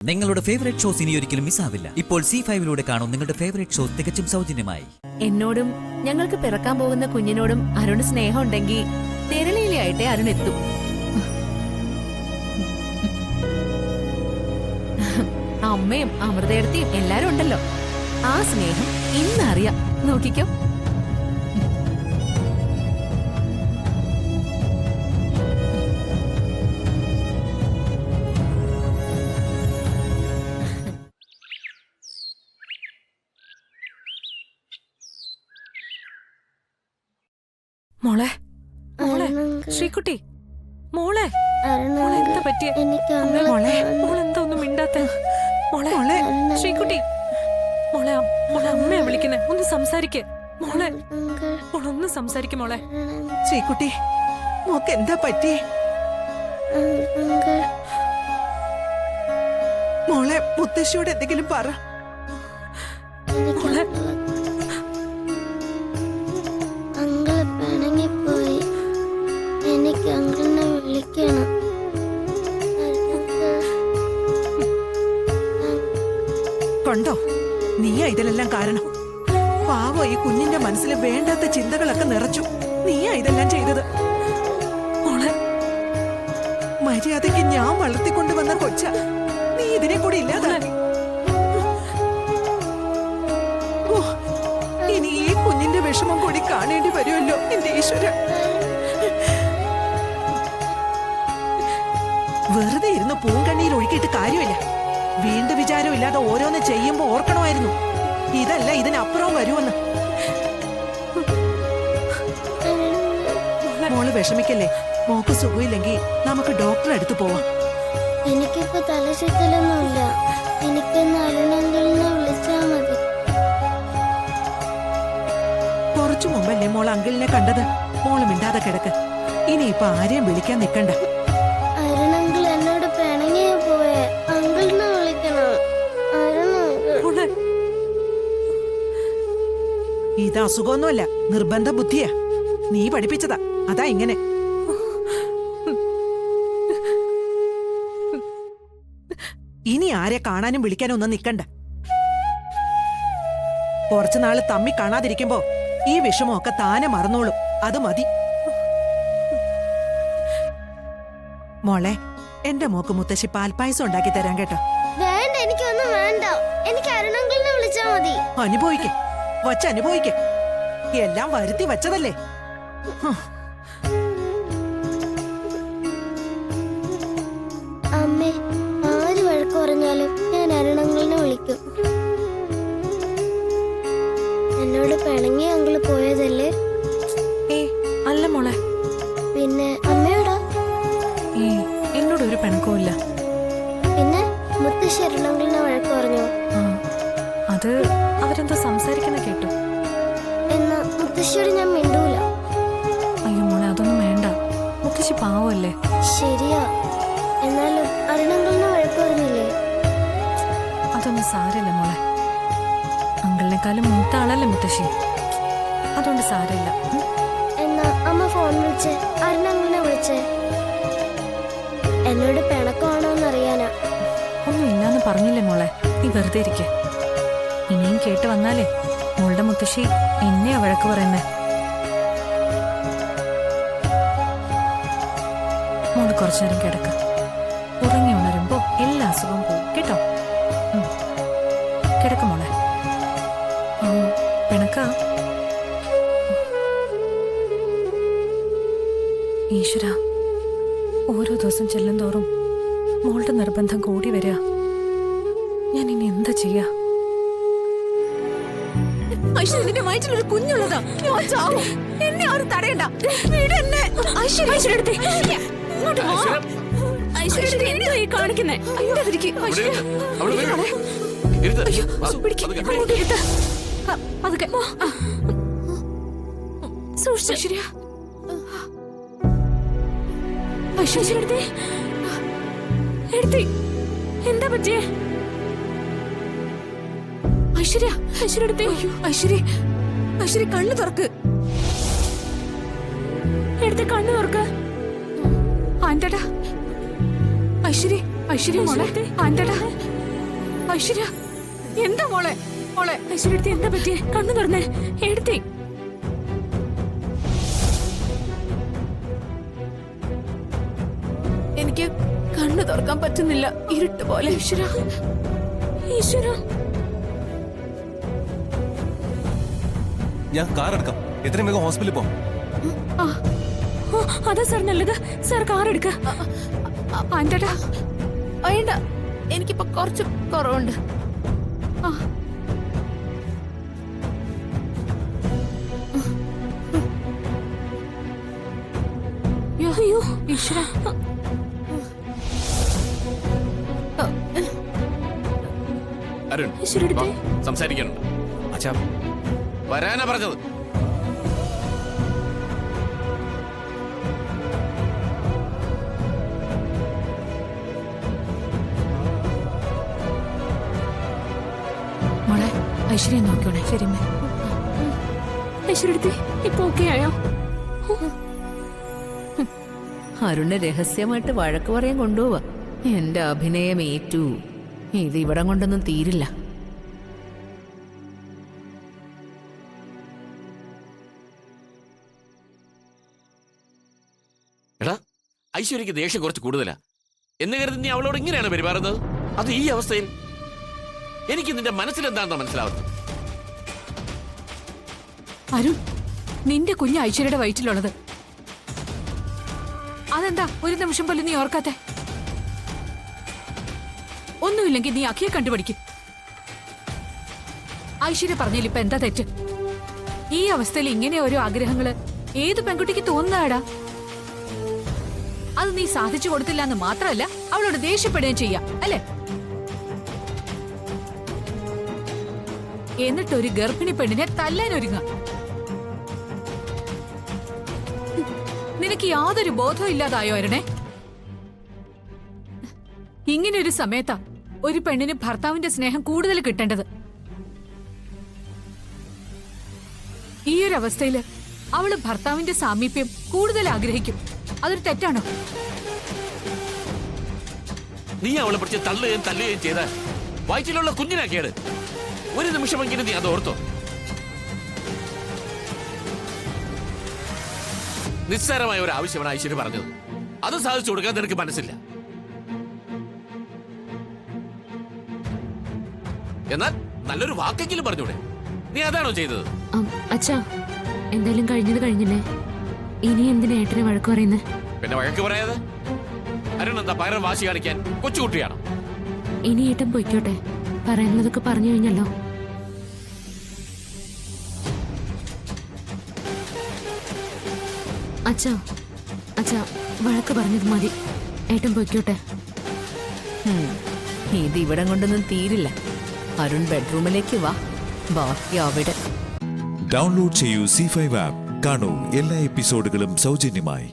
നിങ്ങളുടെ favourite shows ഇനി ഒരിക്കലും മിസ്സാവില്ല. ഇപ്പോൾ C5 കാണും നിങ്ങളുടെ ഫേവറേറ്റ് ഷോസ് തികച്ചും സൗജന്യമായി. എന്നോടും ഞങ്ങൾക്ക് പിറക്കാൻ പോകുന്ന കുഞ്ഞിനോടും അരുണ് സ്നേഹം ഉണ്ടെങ്കിൽ തിരളിയിലായിട്ടേ അരുൺ എത്തും. അമ്മയും അമൃതയെടുത്തിയും എല്ലാരും ഉണ്ടല്ലോ. ആ സ്നേഹം ഇന്നറിയാം. നോക്കിക്കോ. മോളെ മോളെ ശ്രീകുട്ടി മോളെ മോളെ എന്താ പറ്റിയ മോളെ മോളെന്താ ഒന്നും മിണ്ടാത്ത മോളെ മോളെ ശ്രീകുട്ടി മോളെ മോളെ അമ്മയെ വിളിക്കുന്നേ. ഒന്ന് സംസാരിക്കേ മോളെ. മോളൊന്ന് സംസാരിക്കും മോളെ. ശ്രീകുട്ടി മോക്ക് എന്താ പറ്റി? മോളെ മുത്തശ്ശിയോട് എന്തെങ്കിലും പറ മോളെ. കണ്ടോ, നീയാ ഇതെല്ലാം കാരണം. പാവോ ഈ കുഞ്ഞിന്റെ മനസ്സിൽ വേണ്ടാത്ത ചിന്തകളൊക്കെ നിറച്ചു. നീയാ ഇതെല്ലാം ചെയ്തത്. മോളെ മര്യാദയ്ക്ക് ഞാൻ വളർത്തിക്കൊണ്ടുവന്ന കൊച്ച നീ ഇതിനെ കൂടി ഇല്ലാതാക്കി. ഓ, ഇനി ഈ കുഞ്ഞിന്റെ വിഷമം കൂടി കാണേണ്ടി വരുമല്ലോ എന്റെ ഈശ്വര. വെറുതെ ഇരുന്ന് പൂങ്കണ്ണീർ ഒഴുക്കിയിട്ട് കാര്യമില്ല. വീണ്ടും വിചാരമില്ലാതെ ഓരോന്ന് ചെയ്യുമ്പോ ഓർക്കണമായിരുന്നു, ഇതല്ല ഇതിനപ്പുറവും വരുമെന്ന്. മോള് വിഷമിക്കല്ലേ. മോക്ക് സുഖമില്ലെങ്കിൽ നമുക്ക് ഡോക്ടറെ അടുത്ത് പോവാം. എനിക്കിപ്പോ തലചുറ്റലൊന്നുമില്ല. എനിക്കൊന്ന് അരുണെങ്കിലിനെ വിളിച്ചാ മതി. കുറച്ചു മുമ്പല്ലേ മോൾ അങ്കിളിനെ കണ്ടത്. മോള് മിണ്ടാതെ കിടക്ക്. ഇനിയിപ്പൊ ആരെയും വിളിക്കാൻ നിക്കണ്ട. അരുണെങ്കിൾ എന്നോട് പിണങ്ങിയ പോയെ. അങ്കിളിനെ വിളിക്കണം. അരുണങ്കിൾ. ഇത് അസുഖമൊന്നുമല്ല, നിർബന്ധ ബുദ്ധിയാ. നീ പഠിപ്പിച്ചതാ, അതാ ഇങ്ങനെ. ഇനി ആരെ കാണാനും വിളിക്കാനും ഒന്നും നിക്കണ്ട. കുറച്ചുനാള് തമ്മി കാണാതിരിക്കുമ്പോ ഈ വിഷമമൊക്കെ താനെ മറന്നോളും. അത് മതി. മോളെ, എന്റെ മോക്ക് മുത്തശ്ശി പാൽപ്പായസം ഉണ്ടാക്കി തരാൻ കേട്ടോ. വേണ്ട, എനിക്കൊന്നും വേണ്ട. എനിക്ക് അരുണെങ്കിലിനെ വിളിച്ചാ മതി. അനുഭവിക്കേ, വച്ചനുഭവിക്കേ. എല്ലാം വരുത്തി വച്ചതല്ലേ. അമ്മേ, ആര് വഴക്ക് പറഞ്ഞാലും ഞാൻ അരുണെങ്കിലിനെ വിളിക്കും. എന്നോട് പിണങ്ങി അങ്കിള് പോയതല്ലേ. അല്ല മോളെ. പിന്നെ അമ്മയോടാ? എന്നോട് ഒരു പിണക്കവും. പിന്നെ മുത്തശ്ശി അരുണെങ്കിലിനെ വഴക്ക് പറഞ്ഞു. അത് അവരെന്തോ സംസാരിക്കുന്ന കേട്ടു. എന്നാ മുത്തശ്ശിയോട് ഞാൻ മിണ്ടൂല. അയ്യോ മോളെ, അതൊന്നും വേണ്ട. മുത്തശ്ശി പാവല്ലേ. ശരിയാ, എന്നാലും അരുണെങ്കിലിനെ വഴക്ക് പറഞ്ഞില്ലേ. അതൊന്നും സാരമില്ല മോളെ. അങ്കിളിനെക്കാളും മൂത്ത ആളല്ലേ മുത്തശ്ശി. അതുകൊണ്ട് സാരമില്ല. എന്നാ അമ്മ ഫോൺ വിളിച്ച് അരുണെങ്കിലിനെ വിളിച്ചേ. എന്നോട് പിണക്കമാണോന്ന് അറിയാനാ. ഒന്നും ഇല്ലാന്ന് പറഞ്ഞില്ലേ മോളെ. നീ വെറുതെ ഇരിക്കെ. ഇനിയും കേട്ട് വന്നാലേ മോളുടെ മുത്തശ്ശി എന്നെയാ വഴക്ക് പറയുന്നേ. മോള് കുറച്ചു നേരം കിടക്ക. ഉറങ്ങി ഉണരുമ്പോ എല്ലാ അസുഖവും പോകും കേട്ടോ. കിടക്ക മോളെ. പിണക്ക. ഈശ്വര, ഓരോ ദിവസം ചെല്ലും തോറും മോളുടെ നിർബന്ധം കൂടി വരിക. ഞാൻ ഇനി എന്താ ചെയ്യാ? ഐശ്വര്യത്തിന്റെ വയറ്റിലൊരു കുഞ്ഞുള്ളതാ. എന്നെ ആരും തടയണ്ട. കാണിക്കുന്നേ എന്താ പറ്റിയേ? ഐശ്വര്യ, ഐശ്വര്യ, ഐശ്വര്യ, ഐശ്വര്യ കണ്ണു തുറക്ക്. എടുത്ത് കണ്ണു തുറക്ക്. ആന്റടാ, ഐശ്വര്യ ഐശ്വര്യ മോളെ ആന്റടാ ഐശ്വര്യ എന്താ മോളെ മോളെ ഐശ്വര്യടുത്ത് എന്താ പറ്റിയേ കണ്ണു തുറന്നേ എടുത്തേ എനിക്ക് കണ്ണു തുറക്കാൻ പറ്റുന്നില്ല ഇരുട്ട് പോലെ. ഈശ്വര ഈശ്വര ഞാൻ കാർ എടുക്കാം. എത്രയും വേഗം ഹോസ്പിറ്റലിൽ പോകാം. അതാ സാർ നല്ലത്. സാർ കാർ എടുക്ക. ആന്റടാ വേണ്ട, എനിക്കിപ്പോ കുറച്ച് കുറവുണ്ട്. അയ്യോ ഈശ്വര അരുൺ ഈശ്വരടുത്തേ സംസാരിക്കാനുണ്ട്. അച്ഛാ, വരാനാ പറഞ്ഞത്. മോളെ ഐശ്വര്യ നോക്കിയോണേ. ശരി ഐശ്വര്യടുത്തേ ഇപ്പൊ ഓക്കെ ആയോ? അരുണ് രഹസ്യമായിട്ട് വഴക്ക് പറയാൻ കൊണ്ടുപോവാ. എന്റെ അഭിനയം ഏറ്റു. ഇത് ഇവിടം കൊണ്ടൊന്നും തീരില്ല. എടാ, ഐശ്വര്യക്ക് ദേഷ്യം കുറച്ച് കൂടുതലാ എന്ന് കരുതി നീ അവളോട് ഇങ്ങനെയാണ് പെരുമാറുന്നത്? അത് ഈ അവസ്ഥയിൽ എനിക്ക് നിന്റെ മനസ്സിലെന്താണെന്നാ മനസ്സിലാവുന്നത്. അരുൺ, നിന്റെ കുഞ്ഞ് ഐശ്വര്യയുടെ വയറ്റിലുള്ളത്. അതെന്താ ഒരു നിമിഷം പോലും നീ ഓർക്കാത്തെ? ഒന്നുമില്ലെങ്കിൽ നീ അഖിയെ കണ്ടുപിടിക്കും. ഐശ്വര്യ പറഞ്ഞതിൽ ഇപ്പൊ എന്താ തെറ്റ്? ഈ അവസ്ഥയിൽ ഇങ്ങനെ ഓരോ ആഗ്രഹങ്ങള് ഏത് പെൺകുട്ടിക്ക് തോന്നുന്നതാടാ? അത് നീ സാധിച്ചു കൊടുത്തില്ല എന്ന് മാത്രമല്ല അവളോട് ദേഷ്യപ്പെടുകയും ചെയ്യാം അല്ലേ? എന്നിട്ടൊരു ഗർഭിണി പെണ്ണിനെ തല്ലാൻ ഒരുങ്ങാം. നിനക്ക് യാതൊരു ബോധവും ഇല്ലാതായോ അരുണേ? ഇങ്ങനെ ഒരു സമയത്താ ഒരു പെണ്ണിന് ഭർത്താവിന്റെ സ്നേഹം കൂടുതൽ കിട്ടേണ്ടത്. ഈ ഒരു അവസ്ഥയില് അവള് ഭർത്താവിന്റെ സാമീപ്യം കൂടുതൽ ആഗ്രഹിക്കും. അതൊരു തെറ്റാണോ? നീ അവളെ പിടിച്ച് തല്ലുകയും ചെയ്താൽ വയറ്റിലുള്ള കുഞ്ഞിനാ കേട്. ഒരു നിമിഷമെങ്കിലും നീ അത് ഓർത്തോ? നിസ്സാരമായ ഒരു ആവശ്യമാണ് ഐശ്വര്യ പറഞ്ഞത്. അത് സാധിച്ചു കൊടുക്കാൻ നിനക്ക് മനസ്സില്ല. എന്നാൽ നല്ലൊരു വാക്കെങ്കിലും പറഞ്ഞൂടെ? നീ അതാണോ ചെയ്തത്? അച്ഛാ, എന്തായാലും കഴിഞ്ഞത് കഴിഞ്ഞില്ലേ, ഇനി എന്തിനാ ഏട്ടനെ വഴക്ക് പറയുന്നത്? പിന്നെ വഴക്ക് പറയാതെ അരുൺ എന്താ പകരം വാശി കാണിക്കാൻ കൊച്ചുകുട്ടിയാണോ? ഇനി ഏട്ടൻ പൊയ്ക്കോട്ടെ, പറയാനുള്ളതൊക്കെ പറഞ്ഞു കഴിഞ്ഞല്ലോ. അച്ഛാ അച്ഛാ, വഴക്ക് പറഞ്ഞത് മതി, ഏട്ടൻ പൊയ്ക്കോട്ടെ. ഇത് ഇവിടം കൊണ്ടൊന്നും തീരില്ല. അരുൺ ബെഡ്റൂമിലേക്ക് വാ, ബാക്കി അവിടെ. ഡൗൺലോഡ് ചെയ്യൂ C5 ആപ്പ്. കാണൂ എല്ലാ എപ്പിസോഡുകളും സൗജന്യമായി.